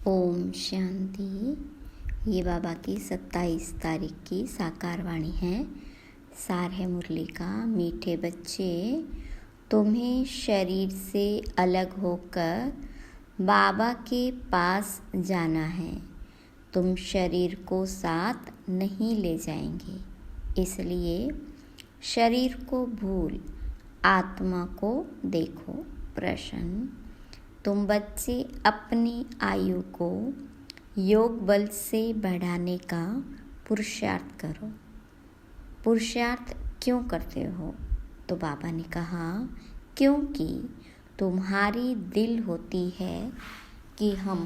ओम शांति। ये बाबा की 27 तारीख की साकार वाणी है। सार है मुरली का। मीठे बच्चे, तुम्हें शरीर से अलग होकर बाबा के पास जाना है। तुम शरीर को साथ नहीं ले जाएंगे, इसलिए शरीर को भूल आत्मा को देखो। प्रश्न, तुम बच्चे अपनी आयु को योग बल से बढ़ाने का पुरुषार्थ करो। पुरुषार्थ क्यों करते हो? तो बाबा ने कहा, क्योंकि तुम्हारी दिल होती है कि हम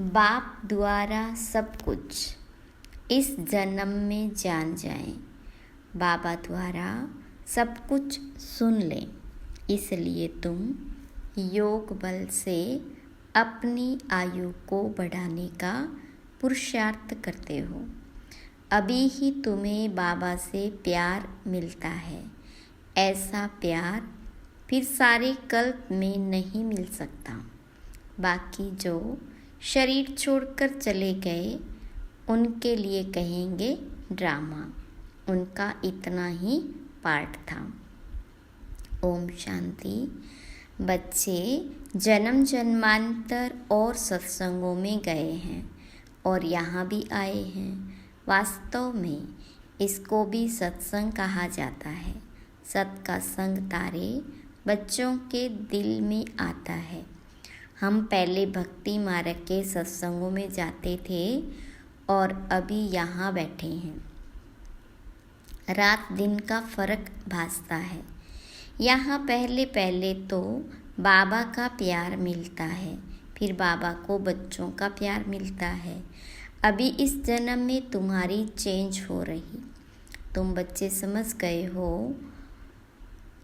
बाप द्वारा सब कुछ इस जन्म में जान जाएं, बाबा द्वारा सब कुछ सुन लें। इसलिए तुम योग बल से अपनी आयु को बढ़ाने का पुरुषार्थ करते हो। अभी ही तुम्हें बाबा से प्यार मिलता है। ऐसा प्यार फिर सारे कल्प में नहीं मिल सकता। बाकी जो शरीर छोड़कर चले गए, उनके लिए कहेंगे ड्रामा। उनका इतना ही पार्ट था। ओम शांति। बच्चे जन्म जन्मांतर और सत्संगों में गए हैं और यहाँ भी आए हैं। वास्तव में इसको भी सत्संग कहा जाता है। सत का संग तारे बच्चों के दिल में आता है। हम पहले भक्ति मार्ग के सत्संगों में जाते थे और अभी यहाँ बैठे हैं। रात दिन का फर्क भासता है। यहाँ पहले तो बाबा का प्यार मिलता है, फिर बाबा को बच्चों का प्यार मिलता है। अभी इस जन्म में तुम्हारी चेंज हो रही। तुम बच्चे समझ गए हो,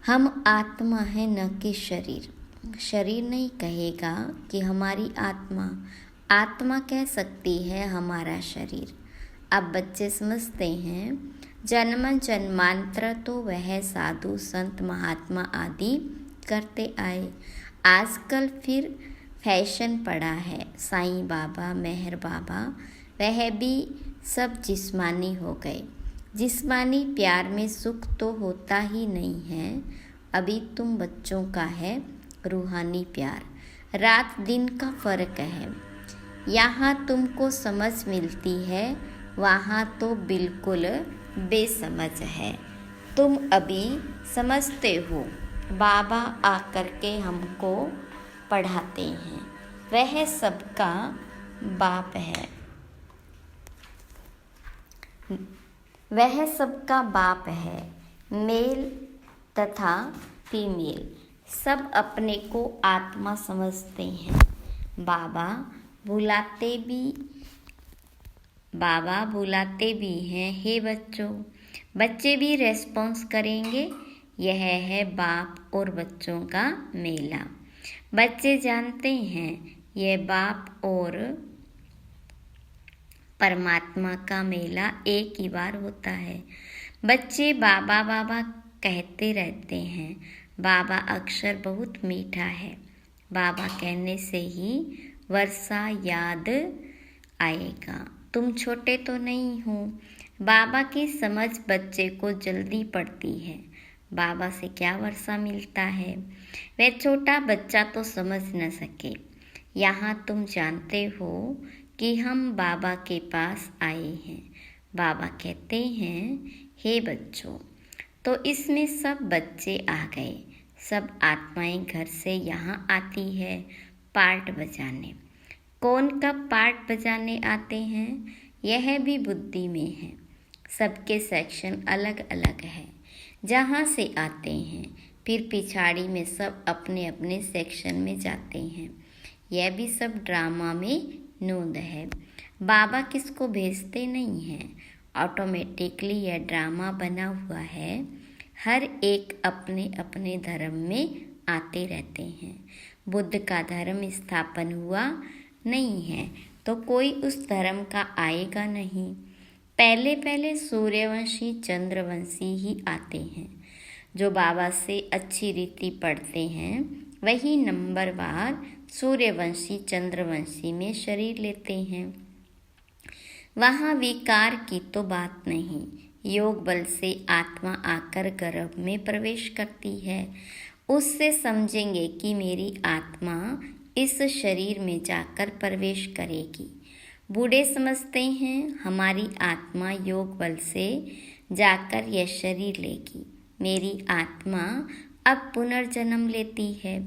हम आत्मा है न कि शरीर। शरीर नहीं कहेगा कि हमारी आत्मा, आत्मा कह सकती है हमारा शरीर। अब बच्चे समझते हैं, जन्म जन्मांतर तो वह साधु संत महात्मा आदि करते आए। आजकल फिर फैशन पड़ा है। साईं बाबा, मेहर बाबा, वह भी सब जिस्मानी हो गए। जिस्मानी प्यार में सुख तो होता ही नहीं है। अभी तुम बच्चों का है रूहानी प्यार। रात दिन का फर्क है। यहाँ तुमको समझ मिलती है, वहाँ तो बिल्कुल बेसमझ है। तुम अभी समझते हो, बाबा आकर के हमको पढ़ाते हैं। वह सबका बाप है। वह सबका बाप है। मेल तथा फीमेल सब अपने को आत्मा समझते हैं। बाबा बुलाते भी हैं, हे बच्चों। बच्चे भी रेस्पॉन्स करेंगे। यह है बाप और बच्चों का मेला। बच्चे जानते हैं यह बाप और परमात्मा का मेला एक ही बार होता है। बच्चे बाबा बाबा कहते रहते हैं। बाबा अक्षर बहुत मीठा है। बाबा कहने से ही वर्षा याद आएगा। तुम छोटे तो नहीं हो। बाबा की समझ बच्चे को जल्दी पड़ती है। बाबा से क्या वर्षा मिलता है, वह छोटा बच्चा तो समझ न सके। यहाँ तुम जानते हो कि हम बाबा के पास आए हैं। बाबा कहते हैं, हे बच्चों। तो इसमें सब बच्चे आ गए। सब आत्माएं घर से यहाँ आती है पार्ट बजाने। कौन कब पार्ट बजाने आते हैं, यह भी बुद्धि में है। सबके सेक्शन अलग अलग है, जहाँ से आते हैं। फिर पिछाड़ी में सब अपने अपने सेक्शन में जाते हैं। यह भी सब ड्रामा में नोंद है। बाबा किसको भेजते नहीं हैं, ऑटोमेटिकली यह ड्रामा बना हुआ है। हर एक अपने अपने धर्म में आते रहते हैं। बुद्ध का धर्म स्थापन हुआ नहीं है तो कोई उस धर्म का आएगा नहीं। पहले सूर्यवंशी चंद्रवंशी ही आते हैं। जो बाबा से अच्छी रीति पढ़ते हैं वही नंबरवार सूर्यवंशी चंद्रवंशी में शरीर लेते हैं। वहाँ विकार की तो बात नहीं। योग बल से आत्मा आकर गर्भ में प्रवेश करती है। उससे समझेंगे कि मेरी आत्मा इस शरीर में जाकर प्रवेश करेगी। बूढ़े समझते हैं हमारी आत्मा योग बल से जाकर यह शरीर लेगी। मेरी आत्मा अब पुनर्जन्म लेती है।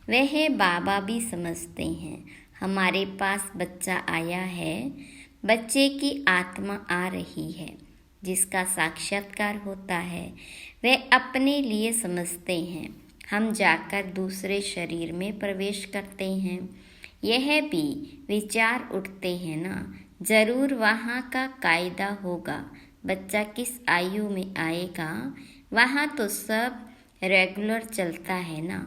वह बाबा भी समझते हैं हमारे पास बच्चा आया है, बच्चे की आत्मा आ रही है। जिसका साक्षात्कार होता है वह अपने लिए समझते हैं हम जाकर दूसरे शरीर में प्रवेश करते हैं। यह भी विचार उठते हैं ना, जरूर वहाँ का कायदा होगा। बच्चा किस आयु में आएगा, वहाँ तो सब रेगुलर चलता है ना।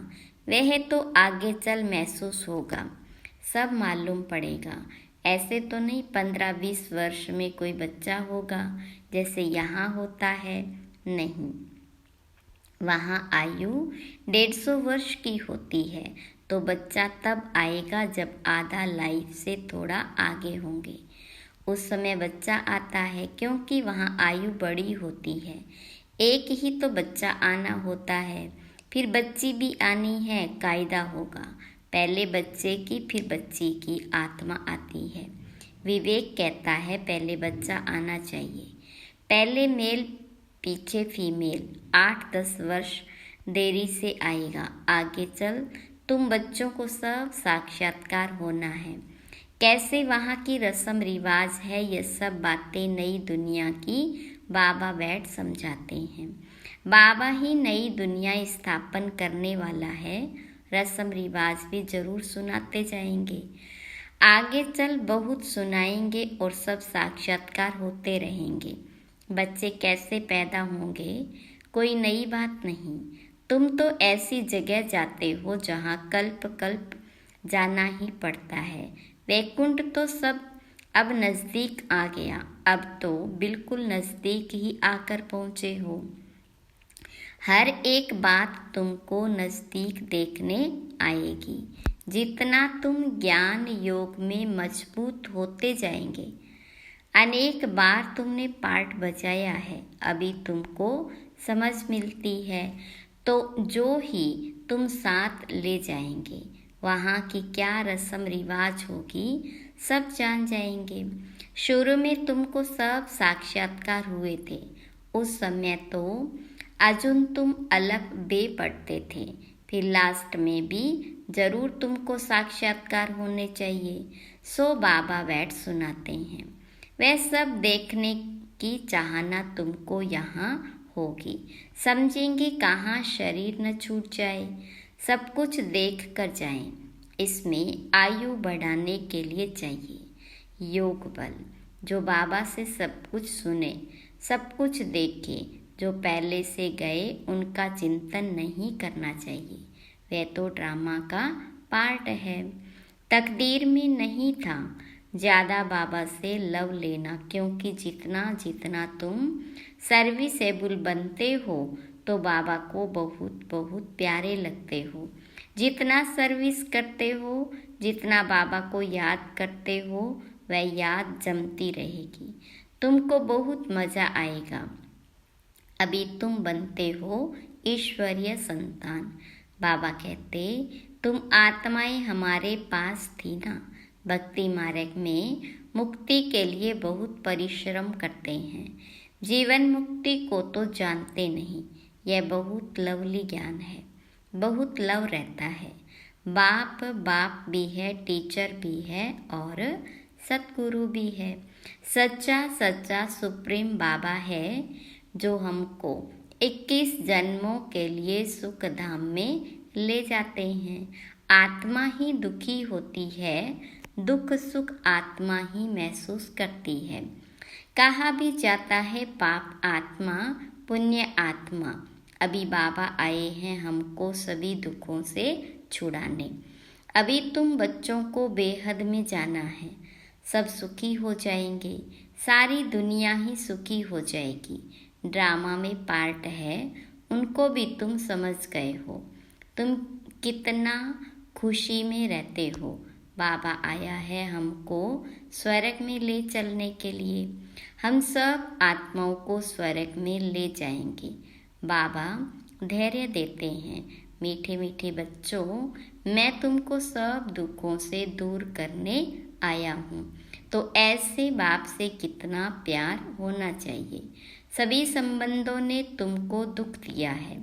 वह तो आगे चल महसूस होगा, सब मालूम पड़ेगा। ऐसे तो नहीं 15-20 वर्ष में कोई बच्चा होगा जैसे यहाँ होता है, नहीं। वहाँ आयु 150 वर्ष की होती है। तो बच्चा तब आएगा जब आधा लाइफ से थोड़ा आगे होंगे, उस समय बच्चा आता है, क्योंकि वहाँ आयु बड़ी होती है। एक ही तो बच्चा आना होता है, फिर बच्ची भी आनी है, कायदा होगा। पहले बच्चे की फिर बच्ची की आत्मा आती है। विवेक कहता है पहले बच्चा आना चाहिए, पहले मेल पीछे फीमेल। 8-10 वर्ष देरी से आएगा। आगे चल तुम बच्चों को सब साक्षात्कार होना है। कैसे वहाँ की रस्म रिवाज है, ये सब बातें नई दुनिया की बाबा बैठ समझाते हैं। बाबा ही नई दुनिया स्थापन करने वाला है। रस्म रिवाज भी जरूर सुनाते जाएंगे। आगे चल बहुत सुनाएंगे और सब साक्षात्कार होते रहेंगे। बच्चे कैसे पैदा होंगे कोई नई बात नहीं। तुम तो ऐसी जगह जाते हो जहाँ कल्प कल्प जाना ही पड़ता है। वैकुंठ तो सब अब नज़दीक आ गया, अब तो बिल्कुल नज़दीक ही आकर पहुँचे हो। हर एक बात तुमको नज़दीक देखने आएगी। जितना तुम ज्ञान योग में मजबूत होते जाएंगे। अनेक बार तुमने पार्ट बजाया है, अभी तुमको समझ मिलती है, तो जो ही तुम साथ ले जाएंगे, वहाँ की क्या रस्म रिवाज होगी सब जान जाएंगे। शुरू में तुमको सब साक्षात्कार हुए थे, उस समय तो अजुन तुम अलग बे पढ़ते थे, फिर लास्ट में भी जरूर तुमको साक्षात्कार होने चाहिए। सो बाबा बैठ सुनाते हैं। वह सब देखने की चाहना तुमको यहाँ होगी। समझेंगे कहाँ शरीर न छूट जाए, सब कुछ देख कर जाएं। इसमें आयु बढ़ाने के लिए चाहिए योग बल। जो बाबा से सब कुछ सुने, सब कुछ देखे, जो पहले से गए उनका चिंतन नहीं करना चाहिए। वह तो ड्रामा का पार्ट है, तकदीर में नहीं था ज़्यादा बाबा से लव लेना, क्योंकि जितना जितना तुम सर्विसेबल बनते हो तो बाबा को बहुत बहुत प्यारे लगते हो। जितना सर्विस करते हो, जितना बाबा को याद करते हो, वह याद जमती रहेगी। तुमको बहुत मज़ा आएगा। अभी तुम बनते हो ईश्वरीय संतान। बाबा कहते तुम आत्माएं हमारे पास थी ना। भक्ति मार्ग में मुक्ति के लिए बहुत परिश्रम करते हैं, जीवन मुक्ति को तो जानते नहीं। यह बहुत लवली ज्ञान है, बहुत लव रहता है। बाप बाप भी है, टीचर भी है और सतगुरु भी है। सच्चा सच्चा सुप्रीम बाबा है जो हमको 21 जन्मों के लिए सुख धाम में ले जाते हैं। आत्मा ही दुखी होती है, दुख सुख आत्मा ही महसूस करती है। कहा भी जाता है पाप आत्मा पुण्य आत्मा। अभी बाबा आए हैं हमको सभी दुखों से छुड़ाने। अभी तुम बच्चों को बेहद में जाना है, सब सुखी हो जाएंगे, सारी दुनिया ही सुखी हो जाएगी। ड्रामा में पार्ट है, उनको भी तुम समझ गए हो। कितना खुशी में रहते हो। बाबा आया है हमको स्वर्ग में ले चलने के लिए। हम सब आत्माओं को स्वर्ग में ले जाएंगे। बाबा धैर्य देते हैं, मीठे मीठे बच्चों, मैं तुमको सब दुखों से दूर करने आया हूँ। तो ऐसे बाप से कितना प्यार होना चाहिए। सभी संबंधों ने तुमको दुख दिया है,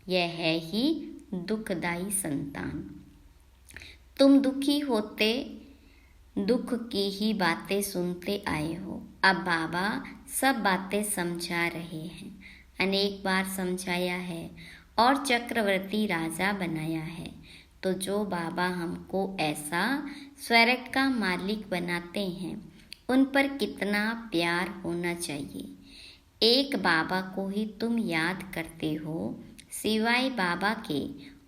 यह है ही दुखदाई संतान। तुम दुखी होते दुख की ही बातें सुनते आए हो। अब बाबा सब बातें समझा रहे हैं, अनेक बार समझाया है और चक्रवर्ती राजा बनाया है। तो जो बाबा हमको ऐसा स्वर्ग का मालिक बनाते हैं, उन पर कितना प्यार होना चाहिए। एक बाबा को ही तुम याद करते हो, सिवाय बाबा के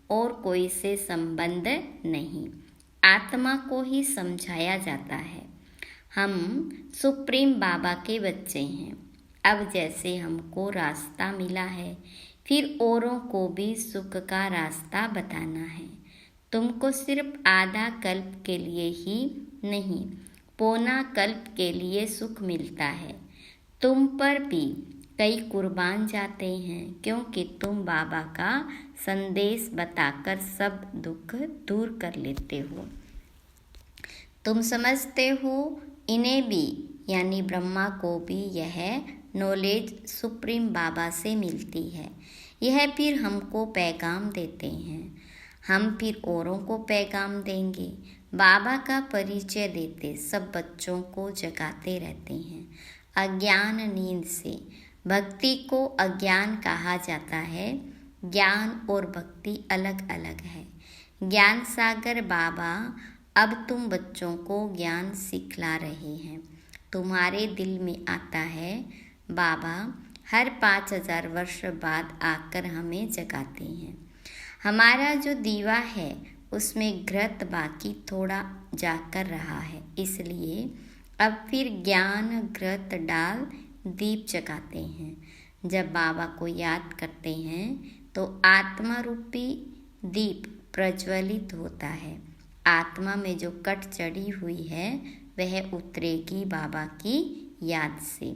और कोई से संबंध नहीं। आत्मा को ही समझाया जाता है। हम सुप्रीम बाबा के बच्चे हैं। अब जैसे हमको रास्ता मिला है, फिर औरों को भी सुख का रास्ता बताना है। तुमको सिर्फ आधा कल्प के लिए ही नहीं, पौना कल्प के लिए सुख मिलता है। तुम पर भी कई कुर्बान जाते हैं, क्योंकि तुम बाबा का संदेश बताकर सब दुख दूर कर लेते हो। तुम समझते हो इन्हें भी, यानी ब्रह्मा को भी यह नॉलेज सुप्रीम बाबा से मिलती है। यह फिर हमको पैगाम देते हैं, हम फिर औरों को पैगाम देंगे। बाबा का परिचय देते सब बच्चों को जगाते रहते हैं अज्ञान नींद से। भक्ति को अज्ञान कहा जाता है। ज्ञान और भक्ति अलग अलग है। ज्ञान सागर बाबा अब तुम बच्चों को ज्ञान सिखला रहे हैं। तुम्हारे दिल में आता है, बाबा हर 5000 वर्ष बाद आकर हमें जगाते हैं। हमारा जो दीवा है उसमें घृत बाकी थोड़ा जाकर रहा है, इसलिए अब फिर ज्ञान घृत डाल दीप जगाते हैं। जब बाबा को याद करते हैं तो आत्मा रूपी दीप प्रज्वलित होता है। आत्मा में जो कट चढ़ी हुई है वह उतरेगी बाबा की याद से।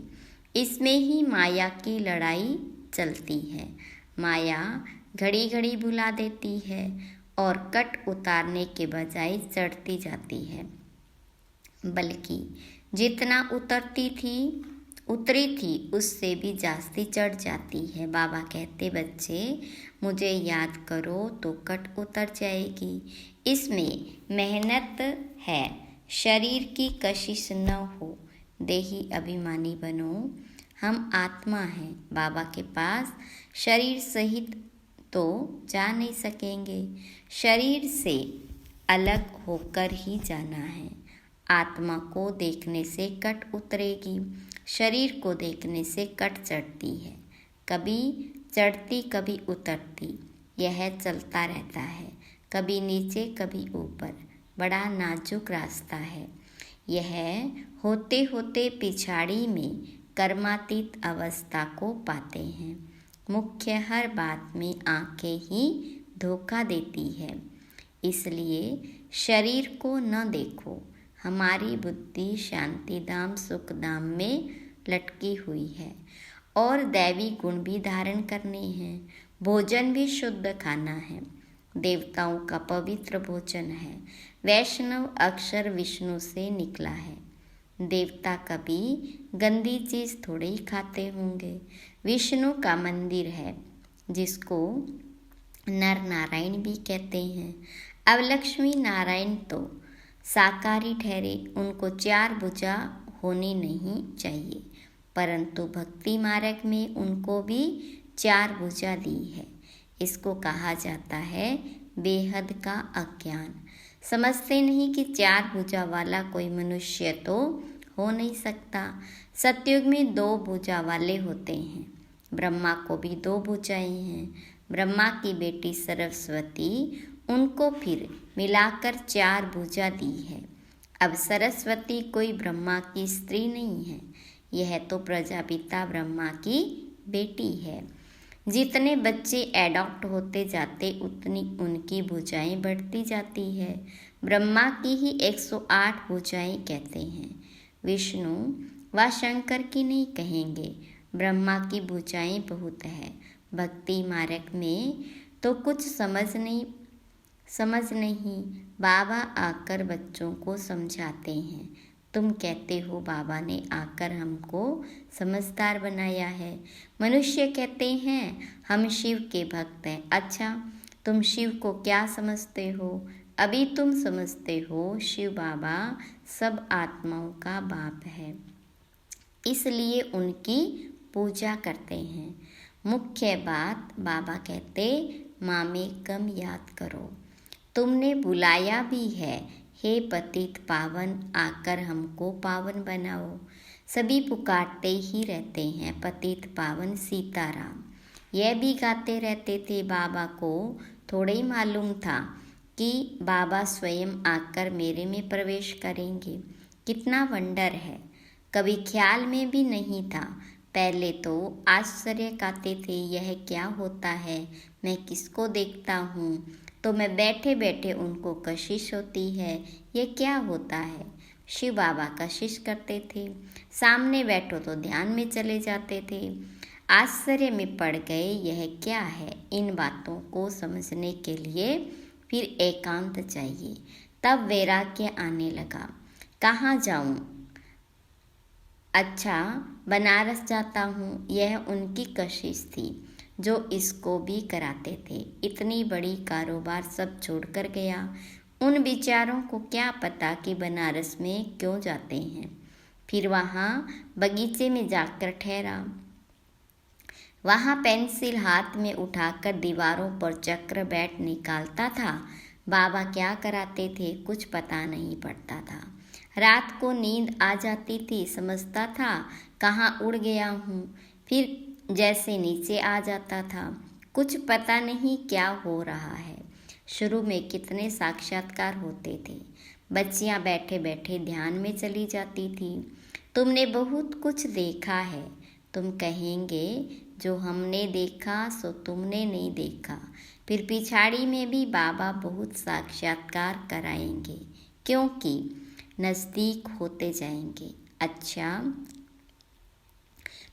इसमें ही माया की लड़ाई चलती है। माया घड़ी घड़ी भुला देती है और कट उतारने के बजाय चढ़ती जाती है, बल्कि जितना उतरी थी उससे भी जास्ती चढ़ जाती है। बाबा कहते, बच्चे मुझे याद करो तो कट उतर जाएगी। इसमें मेहनत है, शरीर की कशिश न हो, देही अभिमानी बनो। हम आत्मा हैं, बाबा के पास शरीर सहित तो जा नहीं सकेंगे, शरीर से अलग होकर ही जाना है। आत्मा को देखने से कट उतरेगी, शरीर को देखने से कट चढ़ती है, कभी चढ़ती कभी उतरती, यह चलता रहता है, कभी नीचे कभी ऊपर। बड़ा नाजुक रास्ता है यह। होते होते पिछाड़ी में कर्मातीत अवस्था को पाते हैं। मुख्य हर बात में आंखें ही धोखा देती है, इसलिए शरीर को न देखो। हमारी बुद्धि शांति धाम सुख धाम में लटकी हुई है और दैवी गुण भी धारण करने हैं। भोजन भी शुद्ध खाना है, देवताओं का पवित्र भोजन है। वैष्णव अक्षर विष्णु से निकला है। देवता कभी गंदी चीज़ थोड़े ही खाते होंगे। विष्णु का मंदिर है जिसको नर नारायण भी कहते हैं। अब लक्ष्मी नारायण तो साकारी ठहरे, उनको 4 भुजा होनी नहीं चाहिए, परंतु भक्ति मार्ग में उनको भी 4 भुजा दी है। इसको कहा जाता है बेहद का अज्ञान। समझते नहीं कि 4 भुजा वाला कोई मनुष्य तो हो नहीं सकता। सतयुग में 2 भुजा वाले होते हैं। ब्रह्मा को भी 2 भुजाएं हैं। ब्रह्मा की बेटी सरस्वती, उनको फिर मिलाकर 4 भुजा दी है। अब सरस्वती कोई ब्रह्मा की स्त्री नहीं है, यह तो प्रजापिता ब्रह्मा की बेटी है। जितने बच्चे एडॉप्ट होते जाते उतनी उनकी भुजाएं बढ़ती जाती है। ब्रह्मा की ही 108 भुजाएं कहते हैं, विष्णु व शंकर की नहीं कहेंगे। ब्रह्मा की भुजाएं बहुत है। भक्ति मार्ग में तो कुछ समझ नहीं। बाबा आकर बच्चों को समझाते हैं। तुम कहते हो बाबा ने आकर हमको समझदार बनाया है। मनुष्य कहते हैं हम शिव के भक्त हैं। अच्छा, तुम शिव को क्या समझते हो? अभी तुम समझते हो शिव बाबा सब आत्माओं का बाप है, इसलिए उनकी पूजा करते हैं। मुख्य बात बाबा कहते माँ में कम याद करो। तुमने बुलाया भी है, हे पतित पावन आकर हमको पावन बनाओ। सभी पुकारते ही रहते हैं पतित पावन सीताराम। यह भी गाते रहते थे। बाबा को थोड़ा ही मालूम था कि बाबा स्वयं आकर मेरे में प्रवेश करेंगे। कितना वंडर है, कभी ख्याल में भी नहीं था। पहले तो आश्चर्य गाते थे, यह क्या होता है, मैं किसको देखता हूँ? तो मैं बैठे बैठे उनको कशिश होती है, यह क्या होता है? शिव बाबा कशिश करते थे। सामने बैठो तो ध्यान में चले जाते थे। आश्चर्य में पड़ गए, यह क्या है? इन बातों को समझने के लिए फिर एकांत चाहिए। तब वैराग्य आने लगा। कहाँ जाऊँ? अच्छा, बनारस जाता हूँ। यह उनकी कशिश थी जो इसको भी कराते थे। इतनी बड़ी कारोबार सब छोड़कर गया। उन बेचारों को क्या पता कि बनारस में क्यों जाते हैं। फिर वहाँ बगीचे में जाकर ठहरा। वहाँ पेंसिल हाथ में उठाकर दीवारों पर चक्र बैट निकालता था। बाबा क्या कराते थे कुछ पता नहीं पड़ता था। रात को नींद आ जाती थी, समझता था कहाँ उड़ गया हूँ। फिर जैसे नीचे आ जाता था, कुछ पता नहीं क्या हो रहा है। शुरू में कितने साक्षात्कार होते थे। बच्चियाँ बैठे बैठे ध्यान में चली जाती थी। तुमने बहुत कुछ देखा है। तुम कहेंगे जो हमने देखा सो तुमने नहीं देखा। फिर पिछाड़ी में भी बाबा बहुत साक्षात्कार कराएंगे, क्योंकि नज़दीक होते जाएंगे। अच्छा,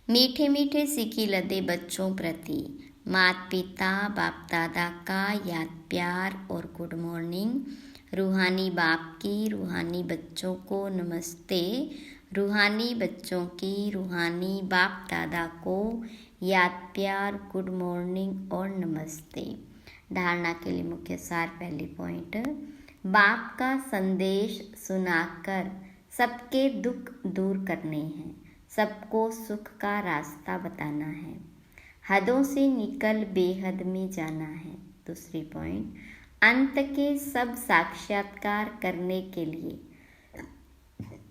मीठे मीठे सिक्की लदे बच्चों प्रति माता पिता बाप दादा का याद प्यार और गुड मॉर्निंग। रूहानी बाप की रूहानी बच्चों को नमस्ते। रूहानी बच्चों की रूहानी बाप दादा को याद प्यार गुड मॉर्निंग और नमस्ते। धारणा के लिए मुख्य सार। पहली पॉइंट, बाप का संदेश सुनाकर सबके दुख दूर करने हैं, सबको सुख का रास्ता बताना है, हदों से निकल बेहद में जाना है। दूसरी पॉइंट, अंत के सब साक्षात्कार करने के लिए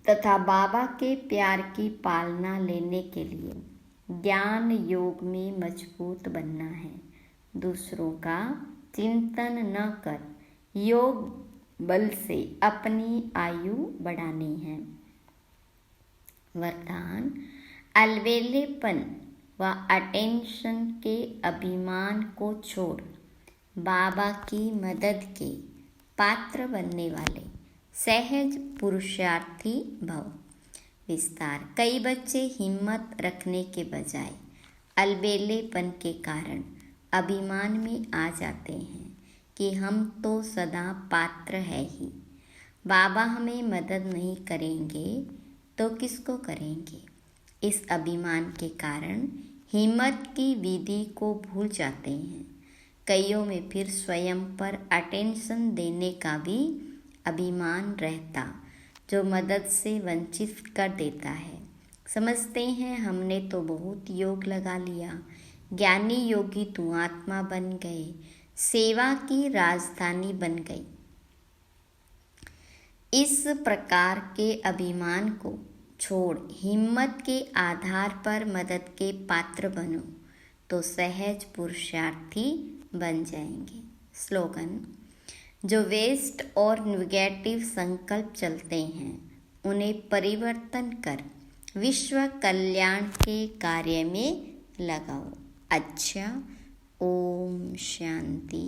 तथा बाबा के प्यार की पालना लेने के लिए ज्ञान योग में मजबूत बनना है। दूसरों का चिंतन न कर योग बल से अपनी आयु बढ़ानी है। वरदान, अलवेलेपन व अटेंशन के अभिमान को छोड़ बाबा की मदद के पात्र बनने वाले सहज पुरुषार्थी भव। विस्तार, कई बच्चे हिम्मत रखने के बजाय अलबेलेपन के कारण अभिमान में आ जाते हैं कि हम तो सदा पात्र है ही, बाबा हमें मदद नहीं करेंगे तो किसको करेंगे। इस अभिमान के कारण हिम्मत की विधि को भूल जाते हैं। कईयों में फिर स्वयं पर अटेंशन देने का भी अभिमान रहता, जो मदद से वंचित कर देता है। समझते हैं हमने तो बहुत योग लगा लिया, ज्ञानी योगी तू आत्मा बन गए, सेवा की राजधानी बन गई। इस प्रकार के अभिमान को छोड़ हिम्मत के आधार पर मदद के पात्र बनो तो सहज पुरुषार्थी बन जाएंगे। स्लोगन, जो वेस्ट और नेगेटिव संकल्प चलते हैं उन्हें परिवर्तन कर विश्व कल्याण के कार्य में लगाओ। अच्छा, ओम शांति।